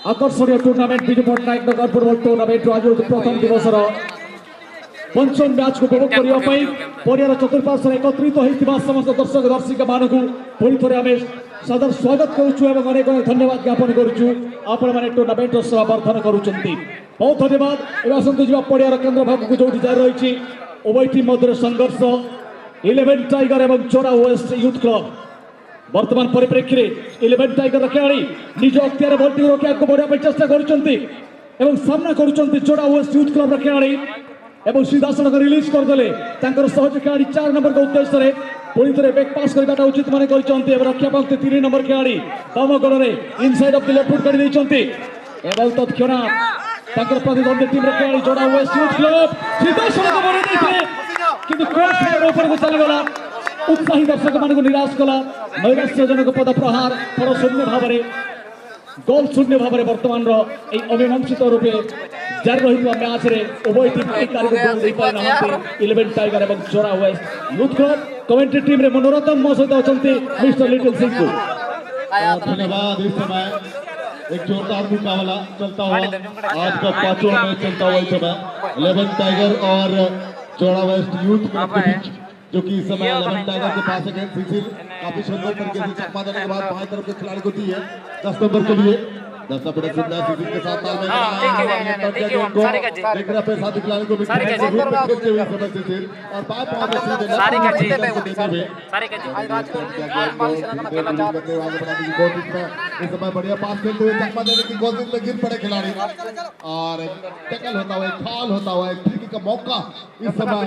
आकर्षणीय tournament Biju Patnaik नगर football tournament आज प्रथम दिवसर पंचम मैच को उपभोग करने परिवार चतुर्पार्श्व एकत्रित होता समस्त दर्शक दर्शिका मानक पुणी थे आम सदर स्वागत करुचु अनेक अनेक धन्यवाद ज्ञापन करुचु आपण मैंने टूर्नामेंट समावर्धन करुँच बहुत धन्यवाद। एवं आसतु जा पड़ियार केन्द्र भाग को जो जारी रही उभय टीम मध्य संघर्ष 11 टाइगर और चोरा वेस्ट यूथ क्लब वर्तमान परिप्रेक्षी में 11 टाइगर खेला निज अख्तियार बल्टी रोकने को बढ़िया चेष्टा कर सामना कर चोरा वेस्ट यूथ क्लब खेला एवं सीधासड़क रिलीज करदे सहज खेला 4 नंबर के उद्देश्य पुणी थे बैक पास करने उचित मन कर रक्षा पंक्ति 3 नंबर खेला बाम गड़े inside of the left foot कर तत्क्षणात प्रतिद्वंदी टीम खेला चोरा वेस्ट यूथ क्लब सीधासड़क बड़ी चलीगला उत्साही दर्शक मान निराश कला नैराश्यजनक पद प्रहार फल शून्य भाव गोल शून्य भाव बर्तमान अमीमांसित रूपे जारी रही मैच रे उभय टीम 11 टाइगर और चोरा West Youth Club commentary team रे मनोरंजन मो सहित अच्छा मिस्टर लिटिल सिंह को धन्यवाद। इस समय एक जोरदार मुकाबला चलता हुआ आज का 5वां मैच चलता हुआ इस समय 11 टाइगर और चोरा वेस्ट यूथ क्लब के बीच जो कि इस समय 11 टाइगर के पास है शिशिर काफी सुंदर तरीके से चकमा देने के बाद बाएं तरफ के खिलाड़ी को दी है 10 नंबर के लिए 10 नंबर शिशिर के साथ तालमेल साथ खिलाड़ी को और बाएं पांव इस समय बढ़िया पास खेलते हुए चकमा देने की कोशिश में गिर पड़े खिलाड़ी और टैकल होता हुआ फाउल होता हुआ एक फ्री का मौका इस समय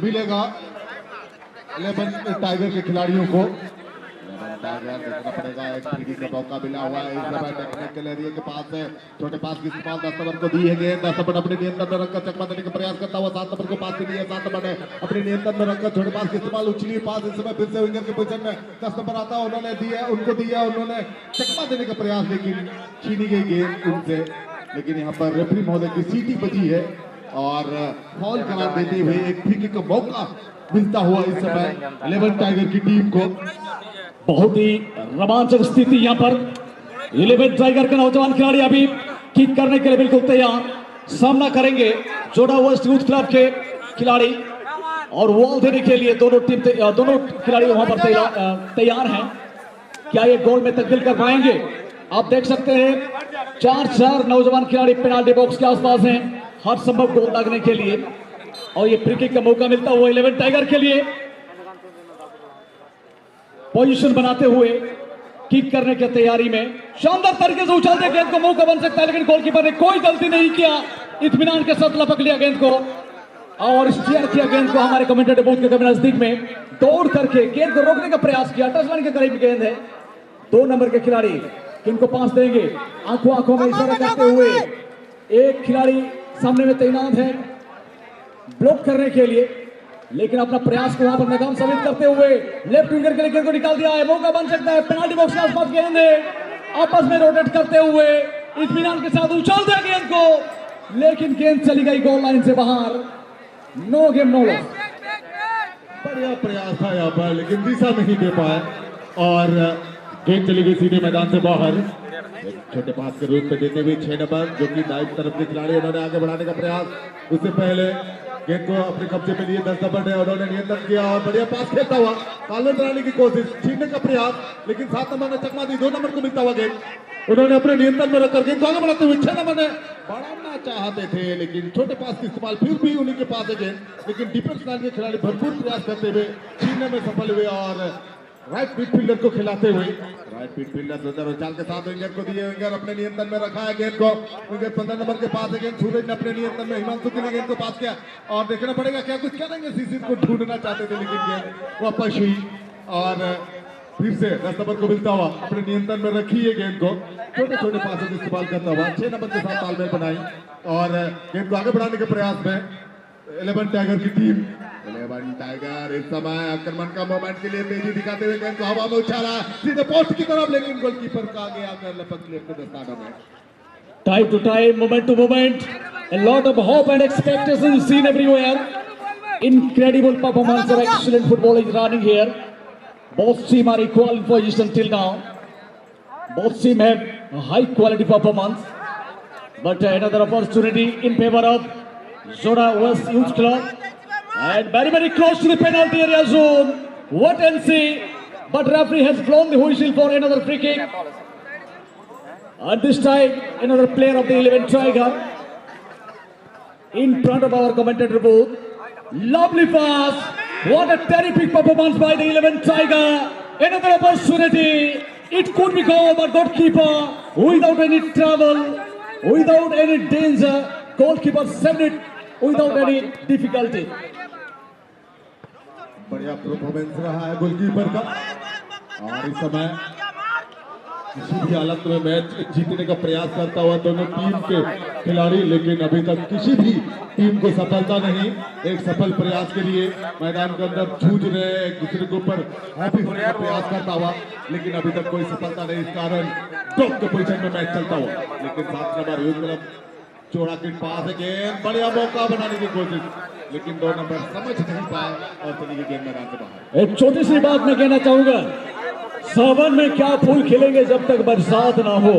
मिलेगा 11 टाइगर के खिलाड़ियों को। 11 टाइगर देखना पड़ेगा एक फ्री का मौका मिला हुआ है इस समय टेक्निकल एरिया के पास है छोटे पास की इस्तेमाल 10 नंबर को दी है गेंद 10 नंबर अपने नियंत्रण में रखकर चकमा देने का प्रयास करता हुआ 7 नंबर को पास नहीं है 7 नंबर ने अपने नियंत्रण में रखकर छोटे पास की इस्तेमाल उछली पास इस समय फिर से विंगर के पोजीशन में 10 नंबर आता है उन्होंने दिया उनको दिया उन्होंने चकमा देने का प्रयास लेकिन छीनी गई गेंद उनसे लेकिन यहाँ पर रेफरी महोदय की सीटी बजी है और फॉल करार देते हुए एक फ्री का मौका मिलता हुआ इस समय 11 टाइगर की टीम को। बहुत ही रोमांचक स्थिति यहाँ पर 11 टाइगर के नौजवान खिलाड़ी अभी किक करने के लिए बिल्कुल तैयार सामना करेंगे चोरा वेस्ट यूथ क्लब के खिलाड़ी और वॉल देने के लिए दोनों खिलाड़ी वहां पर तैयार हैं। क्या ये गोल में तब्दील कर पाएंगे? आप देख सकते हैं 4 नौजवान खिलाड़ी पेनाल्टी बॉक्स के आसपास हैं हर संभव गोल दागने के लिए और ये फ्री किक का मौका मिलता हुआ 11 टाइगर के लिए पोजीशन बनाते हुए किक करने की तैयारी में शानदार तरीके से उछालते गेंद को मौका बन सकता है लेकिन गोलकीपर ने कोई गलती नहीं किया इत्मीनान के साथ लपक लिया गेंद को और स्टीयर किया गेंद को हमारे कमेंटेटर बूथ के नजदीक में दौड़ करके गेंद को रोकने का प्रयास किया टचलाइन के करीब गेंद है 2 नंबर के खिलाड़ी किनको पास देंगे आंखों में इशारा करते हुए एक खिलाड़ी सामने में तैनात है ब्लॉक करने के लिए लेकिन अपना प्रयास को वहां पर नाकाम साबित करते हुए लेफ्ट विंगर के लिए गेंद को निकाल दिया है मौका बन सकता है पेनाल्टी बॉक्स के आसपास गेंद है आपस में रोटेट करते हुए इत्मीनान के साथ उछाल दिया गेंद को लेकिन गेंद चली गई गोल लाइन से बाहर नो गेम नो लॉस। बढ़िया प्रयास था यहाँ पर लेकिन दिशा नहीं दे पाए और गेंद चली गई सीधे मैदान से बाहर छोटे पास के रूप में देते हुए 6 नंबर जो कि दाईं तरफ के खिलाड़ी उन्होंने आगे बढ़ाने का प्रयास उससे पहले गेंद को अपने कब्जे में लिए 10 नंबर ने उन्होंने नियंत्रण किया और बढ़िया पास खेलता हुआ कॉर्नर बनाने की कोशिश छीनने का प्रयास लेकिन 7 नंबर ने चकमा दी 2 नंबर को मिलता हुआ गेंद उन्होंने अपने नियंत्रण में रखकर गेंद को आगे बढ़ाते हुए 6 नंबर ने बढ़ाना चाहते थे लेकिन छोटे पास का इस्तेमाल फिर भी उन्हीं के पास है गेंद लेकिन डिफेंस लाइन के खिलाड़ी भरपूर प्रयास करते हुए छीनने में सफल हुए और राइट मिडफील्डर को खिलाते हुए राइट मिडफील्डर सुंदर उछाल के साथ विंगर को दिए विंगर अपने नियंत्रण में रखा है गेंद को विंगर 15 नंबर के पास है गेंद सूरज ने अपने नियंत्रण में हिमांशु के लिए गेंद को पास किया और देखना पड़ेगा क्या कुछ करेंगे शिशिर को ढूंढना चाहते थे लेकिन गेंद वापस हुई और फिर से 10 नंबर को मिलता हुआ अपने नियंत्रण में रखी है गेंद को छोटे छोटे पासों का इस्तेमाल करता हुआ 6 नंबर के साथ तालमेल बनाई और गेंद को आगे बढ़ाने के प्रयास में 11 टाइगर की टीम 11 टाइगर इस समय आक्रमण का मोमेंट के लिए तेजी दिखाते हुए गेंद को हवा में उछाला सीधे पोस्ट की तरफ लेकिन गोलकीपर का आगे आकर लपक लिया अपने दस्तानों में। Time to time, moment to moment, a lot of hope and expectations seen everywhere. Incredible performance of excellent football is running here. Both teams are equal in position till now. Both teams have high quality performance. But another opportunity in favor of Zoda West Youth Club. And very close to the penalty area zone. What and see. But referee has blown the whistle for another free kick. And this time, another player of the 11 Tiger in front of our commentator booth. Lovely pass. What a terrific performance by the 11 Tiger. Another opportunity. It could be goal, but goalkeeper without any trouble, without any danger. Goalkeeper saved it without any difficulty. बढ़िया performance रहा है goalkeeper का और इस समय किसी भी हालत में मैच जीतने का प्रयास करता हुआ दोनों टीम के खिलाड़ी, लेकिन अभी तक किसी भी टीम को सफलता नहीं। एक सफल प्रयास के लिए मैदान के अंदर जूझ रहे, एक दूसरे के ऊपर हावी होने का प्रयास करता हुआ, लेकिन अभी तक कोई सफलता नहीं। इस कारण टॉप के पोजीशन में मैच चलता हुआ, लेकिन 7 नंबर यूथ क्लब चौड़ा के पास है गेंद, बढ़िया मौका बनाने की कोशिश, लेकिन 2 नंबर समझ नहीं पाए और चली गई गेंद मैदान से बाहर। एक छोटी सी बात मैं कहना चाहूंगा, सावन में क्या फूल खिलेंगे जब तक बरसात ना हो।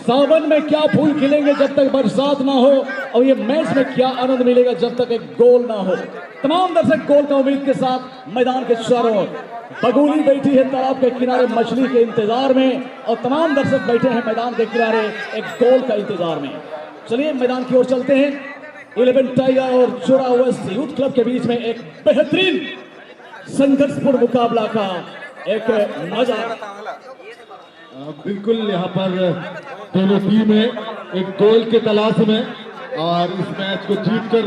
सावन में क्या फूल खिलेंगे जब तक बरसात ना हो, और ये मैच में क्या आनंद मिलेगा जब तक एक गोल ना हो। तमाम दर्शक गोल का उम्मीद के साथ मैदान के चारों ओर, बगुली बैठी है तालाब के किनारे मछली के इंतजार में, और तमाम दर्शक बैठे हैं मैदान के किनारे एक गोल का इंतजार में। चलिए मैदान की ओर चलते हैं। 11 टाइगर और जोड़ा वेस्ट यूथ क्लब के बीच में एक बेहतरीन संघर्षपूर्ण मुकाबला का एक नजारा। बिल्कुल यहाँ पर दोनों टीमें एक गोल के तलाश में और इस मैच को जीतकर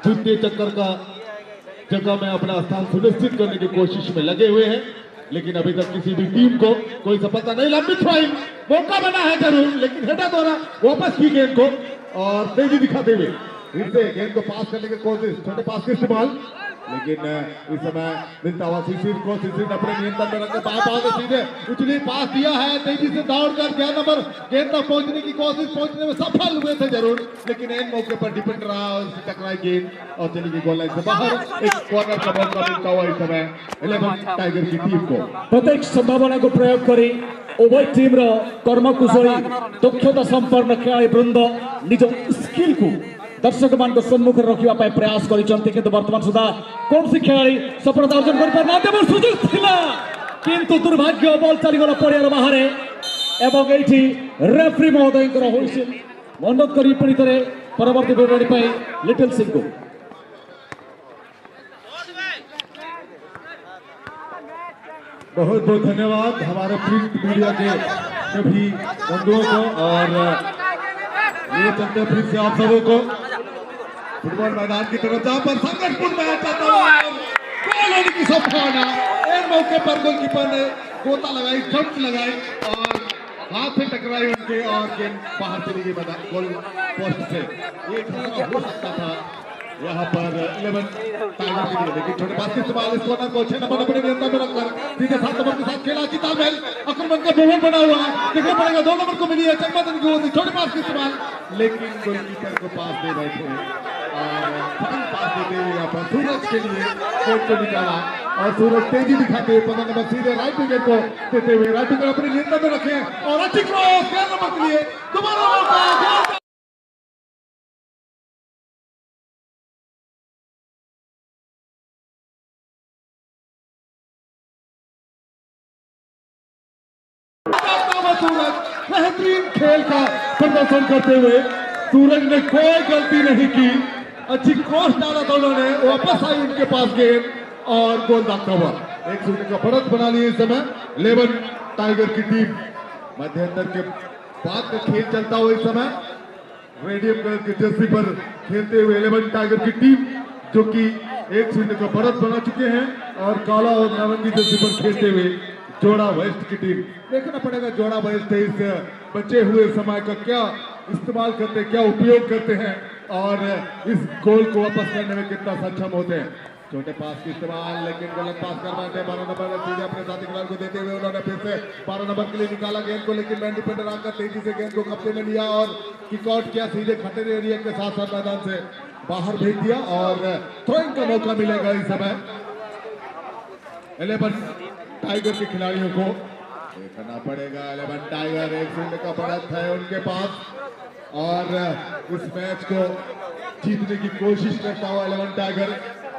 द्वितीय चक्कर का जगह में अपना स्थान सुनिश्चित करने की कोशिश में लगे हुए हैं, लेकिन अभी तक किसी भी टीम को कोई सफलता नहीं। लंबी थ्रोइंग मौका बना है जरूर, लेकिन हेडर द्वारा वापस की गेंद को और तेजी दिखाते हुए फिर से गेंद को पास करने की कोशिश, छोटे पास का इस्तेमाल, लेकिन इस समय मिलता हुआ शिशिर को, शिशिर अपने नियंत्रण में रखकर बाएं सीधे उछली पास दिया है, तेजी से दौड़कर 11 नंबर गेंद तक पहुंचने की कोशिश, पहुंचने में सफल हुए थे जरूर, लेकिन एन मौके पर डिपेंड रहा और टकराई गेंद और चली गई गोल लाइन से बाहर। एक कॉर्नर का मौका मिलता हुआ इस समय 11 टाइगर की टीम को। प्रत्येक संभावना को प्रयोग करी उभय टीम कर्मकुशली दक्षता संपन्न खेलाड़ी वृंद निज स्किल को दर्शक मान सम्मुख रखा प्रयास कर बर्तमान सुधा कौन सी खेलाड़ी सफलता अर्जन कर सुযোগ थिला, किंतु दुर्भाग्य बॉल चलीगला पड़ियार बाहर एवं ये रेफ्री महोदय अनुरोध करी पुणी थे परवर्ती विवरणी लिटिल सिंह को। बहुत बहुत धन्यवाद हमारे प्रिंट मीडिया के सभी बंधुओं को, और ये चलते फिर से आप सबों को फुटबॉल मैदान की तरफ जहां पर संघर्षपूर्ण मैच चलता हुआ गोल होने की संभावना। एक मौके पर गोलकीपर ने गोता लगाई, जंप लगाई और हाथ से टकराई उनके और गेंद बाहर चली गई मैदान गोल पोस्ट से। ये हो सकता था यहाँ पर 11 टाइगर के लिए, लेकिन छोटे पास के इस्तेमाल, इस कॉर्नर को 6 नंबर अपने नियंत्रण में रखकर सीधे 7 नंबर के साथ खेला। चिता महल आक्रमण का बहुमत बना हुआ है, देखना पड़ेगा 2 नंबर को मिली है चंपादन की ओर से छोटे पास के इस्तेमाल, लेकिन गोलकीपर को पास दे रहे थे और फल पास देते हुए यहाँ पर सूरज के लिए कोर्ट को निकाला और सूरज तेजी दिखाते हुए 15 नंबर सीधे राइट विकेट को देते हुए राइट विकेट अपने नियंत्रण में रखे और अच्छी क्रॉस 11 नंबर के लिए दोबारा मौका। सूरज बेहतरीन खेल का प्रदर्शन करते हुए सूरज ने कोई गलती नहीं की, अच्छी क्रॉस डाला था उन्होंने, वापस आई उनके पास गेंद और गोल दागता हुआ 1-0 का बढ़त बना लिया। इस समय 11 टाइगर की टीम मध्यांतर के बाद में खेल चलता हुआ इस समय रेडियम कलर की जर्सी पर खेलते हुए 11 टाइगर की टीम जो कि 1-0 का बढ़त बना चुके हैं और काला और नारंगी जर्सी पर खेलते हुए जोड़ा वेस्ट की टीम। देखना पड़ेगा जोड़ा वेस्ट इस बचे हुए समय का क्या इस्तेमाल करते हैं, क्या उपयोग करते हैं और इस गोल को वापस करने में कितना सक्षम होते हैं। छोटे पास की इस्तेमाल, लेकिन गलत पास करना थे 12 नंबर सीधे अपने साथी खिलाड़ी को देते हुए उन्होंने फिर से 12 नंबर के लिए निकाला गेंद को, लेकिन मैन डिफेंडर आकर तेजी से गेंद को कब्जे में लिया और किक आउट किया, सीधे खतरे एरिया के साथ साथ मैदान से बाहर भेज दिया और थ्रोइंग का मौका मिलेगा इस समय 11 टाइगर के खिलाड़ियों को। देखना पड़ेगा 11 टाइगर, एक शून्य का बढ़त है उनके पास और इस मैच को जीतने की कोशिश करता हुआ 11 टाइगर।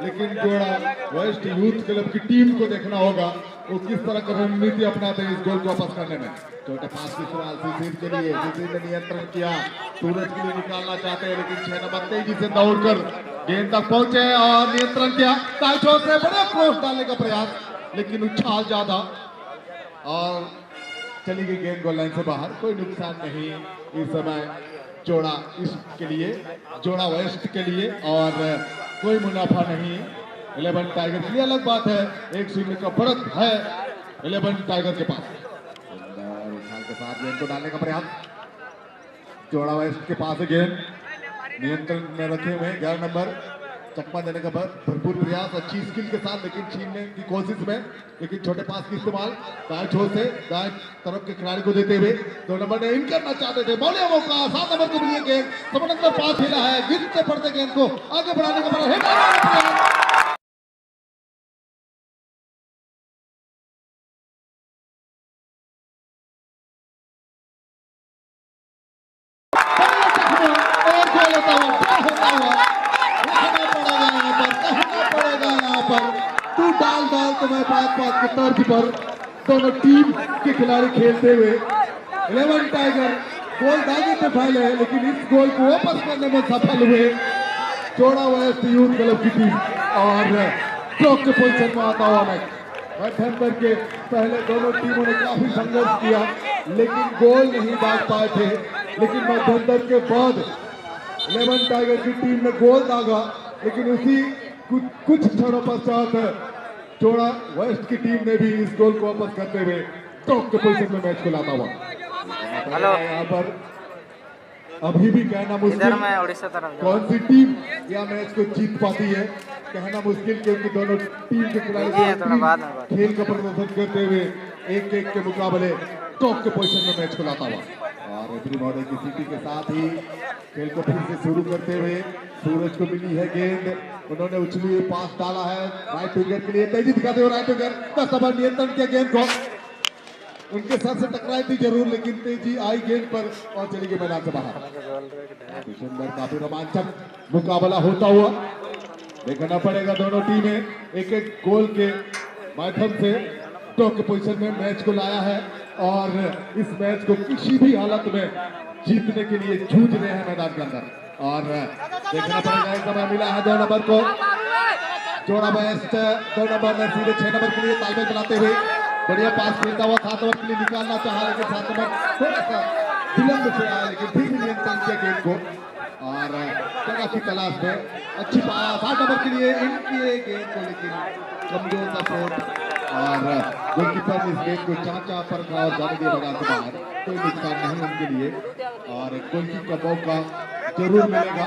लेकिन जोड़ा वेस्ट यूथ क्लब की टीम को देखना होगा वो किस तरह की रणनीति अपनाते हैं इस गोल को वापस करने में। छोटे पास की सवाल शिशिर के लिए, शिशिर ने नियंत्रण किया, सूरज के लिए निकालना चाहते हैं लेकिन 6 नंबर तेजी से दौड़कर गेंद तक पहुंचे और नियंत्रण किया, ताइचो से बड़े क्रॉस डालने का प्रयास लेकिन उछाल ज्यादा और चली गई गेंद गोल लाइन से बाहर। कोई नुकसान नहीं इस समय जोड़ा ईस्ट के लिए, जोड़ा वेस्ट के लिए और कोई मुनाफा नहीं 11 टाइगर के लिए। अलग बात है 1 शून्य का बढ़त है 11 टाइगर के पास। उछाल के साथ गेंद को डालने का प्रयास, जोड़ा वेस्ट के पास है गेंद, नियंत्रण में रखे हुए 11 नंबर, चकमा देने का भरपूर प्रयास अच्छी स्किल के साथ लेकिन छीनने की कोशिश में, लेकिन छोटे पास की इस्तेमाल दाएं छोर से दाएं तरफ के खिलाड़ी को देते हुए 2 नंबर ने इन करना चाहते थे, बोले मौका 7 नंबर को मिली गेंद, समनंतर पास खेला है, गिरते पड़ते गेंद को आगे बढ़ाने का प्रयास। और गोल होता हुआ तू डाल तुम्हें पास के तर्ज पर दोनों टीम के खिलाड़ी खेलते हुए 11 टाइगर गोल दागे पे फैले लेकिन इस गोल को वापस करने में सफल हुए जोड़ा वेस्ट यूथ क्लब की टीम और ब्लॉक के पोजीशन में आता हुआ मैच। मध्यम करके पहले दोनों टीमों ने काफी संघर्ष किया लेकिन गोल नहीं दाग पाए थे, लेकिन मध्यंतर के बाद 11 टाइगर की टीम ने गोल दागा लेकिन उसी कुछ क्षणों पश्चात जोड़ा वेस्ट की टीम ने भी इस गोल को वापस करते हुए टॉप के पोजीशन में मैच को लाता हुआ। यहाँ पर अभी भी कहना मुश्किल कौन सी टीम यह मैच को जीत पाती है, कहना मुश्किल क्योंकि दोनों टीम के खिलाड़ी खेल का प्रदर्शन करते हुए एक के मुकाबले टॉप के पोजीशन में मैच को लाता हुआ। और एवरी मॉडल की सीटी के साथ ही खेल को फिर से शुरू करते हुए सूरज को मिली है गेंद, उन्होंने उछली पास डाला है राइट विकेट के लिए, तेजी दिखाते हुए राइट विकेट 10 नंबर नियंत्रण किया गेंद को, उनके सर से टकराई थी जरूर लेकिन तेजी आई गेंद पर और चली गई मैदान से बाहर। सुंदर काफी रोमांचक मुकाबला होता हुआ देखना पड़ेगा, दोनों टीमें एक गोल के माध्यम से टॉप के पोजीशन में मैच को लाया है और इस मैच को किसी भी हालत में जीतने के लिए जूझ रहे हैं मैदान के अंदर। और देखना पड़ेगा एक समय मिला है 2 नंबर को, जोड़ा वेस्ट 2 नंबर ने सीधे 6 नंबर के लिए तालमेल बनाते हुए बढ़िया पास खेलता हुआ 7 नंबर के लिए निकालना चाहा लेकिन 7 नंबर थोड़ा सा विलंब से आया लेकिन फिर भी नियंत्रण किया गेंद को और जगह की तलाश में अच्छी पास 8 नंबर के लिए इनकी गेंद को लेकिन कमजोर सा शॉट और गोलकीपर ने इस गेंद को चाचा परखा और जाने दिया मैदान से बाहर। कोई नुकसान नहीं उनके लिए और गोलकीपर का मौका जरूर मिलेगा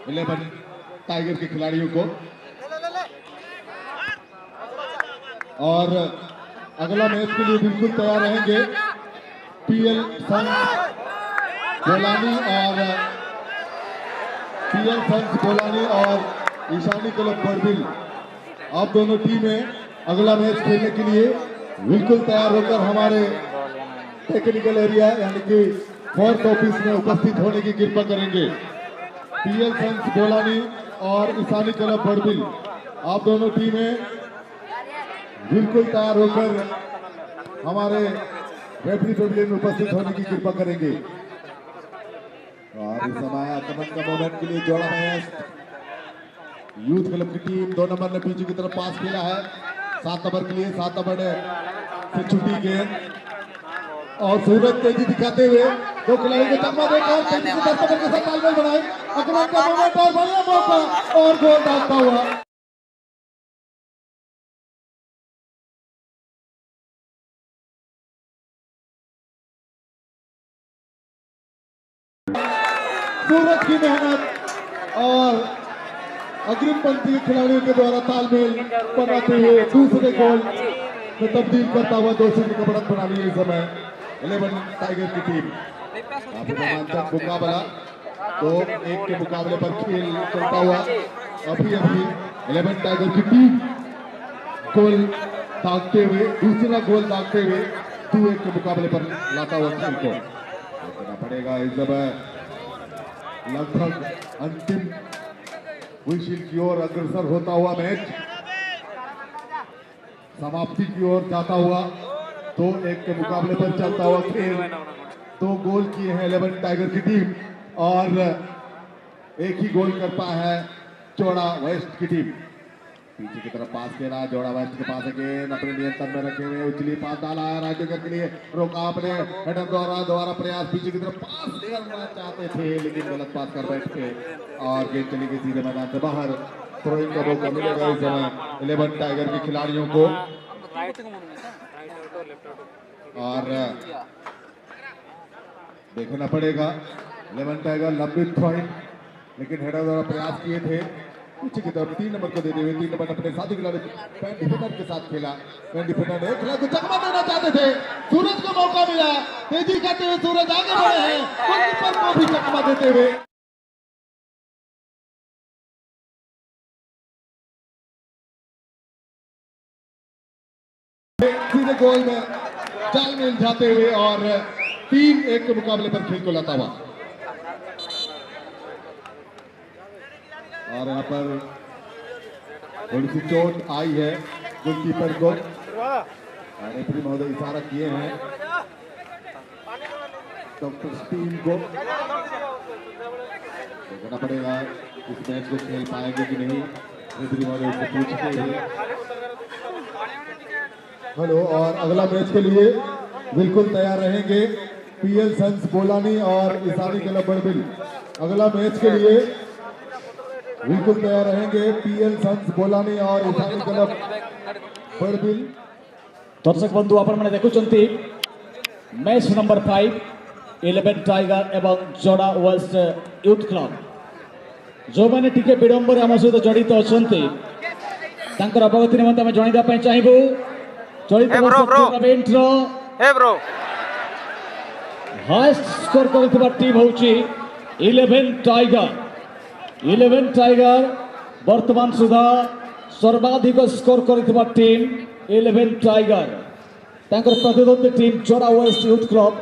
11 टाइगर के खिलाड़ियों को। और अगला मैच के लिए बिल्कुल तैयार रहेंगे पीएल सन्स बोलानी और ईशानी क्लब बड़बिल। आप दोनों टीमें अगला मैच खेलने के लिए बिल्कुल तैयार होकर हमारे टेक्निकल एरिया यानी कि 4th ऑफिस में उपस्थित होने की कृपा करेंगे। पीएल सन्स बोलानी और ईशानी क्लब बड़बिल, आप दोनों टीमें बिल्कुल तैयार होकर हमारे रेफरी पेविलियन में उपस्थित होने की कृपा करेंगे। और इस समय आक्रमण का मोमेंट के लिए जोड़ा वेस्ट यूथ क्लब की टीम 2 नंबर ने पीछे की तरफ पास खेला है 7 नंबर के लिए, 7 नंबर ने से छुट्टी गेंद और सूरज तेजी दिखाते हुए 2 खिलाड़ी को चकमा देकर तेजी से 10 नंबर के साथ तालमेल बनाए, आक्रमण का मोमेंट और बढ़िया मौका और गोल डालता हुआ सूरज की मेहनत और अग्रिम पंक्ति के खिलाड़ियों के द्वारा तालमेल बनाते हुए दूसरे गोल में तब्दील करता हुआ 2 शून्य का बढ़त बना ली इस समय 11 टाइगर की टीम। रोमांचक मुकाबला 2-1 के मुकाबले पर खेल चलता हुआ अभी 11 टाइगर की टीम गोल दागते हुए, दूसरा गोल दागते हुए 2-1 के मुकाबले पर लाता हुआ खेल को देखना पड़ेगा। इस समय लगभग अंतिम विशिल की ओर अग्रसर होता हुआ मैच समाप्ति की ओर जाता हुआ 2-1 के मुकाबले पर चलता हुआ खेल। 2 गोल किए हैं 11 टाइगर की टीम और एक ही गोल कर पाया है जोड़ा वेस्ट की टीम। पीछे की तरफ पास किया रहा, जोड़ा वेस्ट के पास गेंद अपने नियंत्रण में रखे हुए उछली पास डाला है राजनगर के लिए, रोका अपने हेडर दोबारा प्रयास, पीछे की तरफ पास करना चाहते थे लेकिन गलत पास कर बैठे और गेंद चली गई सीधे मैदान से बाहर। थ्रोइंग का मौका मिलेगा इस समय 11 टाइगर के खिलाड़ियों को और देखना पड़ेगा 11 टाइगर लंबी थ्रोइंग लेकिन हेडर द्वारा प्रयास किए थे पीछे की तरफ 3 नंबर को देते हुए 3 नंबर अपने साथी खिलाड़ी पैन डिफेंडर के साथ खेला। पैन डिफेंडर ने खिलाड़ी को चकमा देना चाहते थे, सूरज को मौका मिला, तेजी करते हुए सूरज आगे बढ़े हैं, गोलकीपर को भी चकमा देते हुए सीधे गोल में जाल में उलझाते हुए और 3-1 के मुकाबले पर खेल को लाता हुआ। और यहाँ पर थोड़ी सी चोट आई है गोलकीपर को, रेफरी महोदय इशारा किए हैं डॉक्टर स्टीन को। देखना पड़ेगा इस मैच को खेल पाएंगे कि नहीं, रेफरी महोदय से पूछते हैं। हेलो, और अगला मैच के लिए बिल्कुल तैयार रहेंगे पीएल सन्स बोलानी और ईसानी क्लब बड़बिल। अगला मैच के लिए बिल्कुल तैयार रहेंगे पीएल सन्स बोलानी और ईसानी क्लब बड़बिल। दर्शक बंधु आपने देखुंती मैच नंबर 5 11 टाइगर एवं जोड़ा वेस्ट यूथ क्लब जो मैंने टिके विडंबर आम सहित जड़ित अच्छा अवगति निमंते आम जनवाई चाहबू चलित टूर्नामेंट हाईएस्ट स्कोर कर टीम हूँ 11 टाइगर। 11 टाइगर वर्तमान सुधा सर्वाधिक स्कोर कर टीम 11 टाइगर प्रतिद्वंदी टीम जोड़ा वेस्ट यूथ क्लब।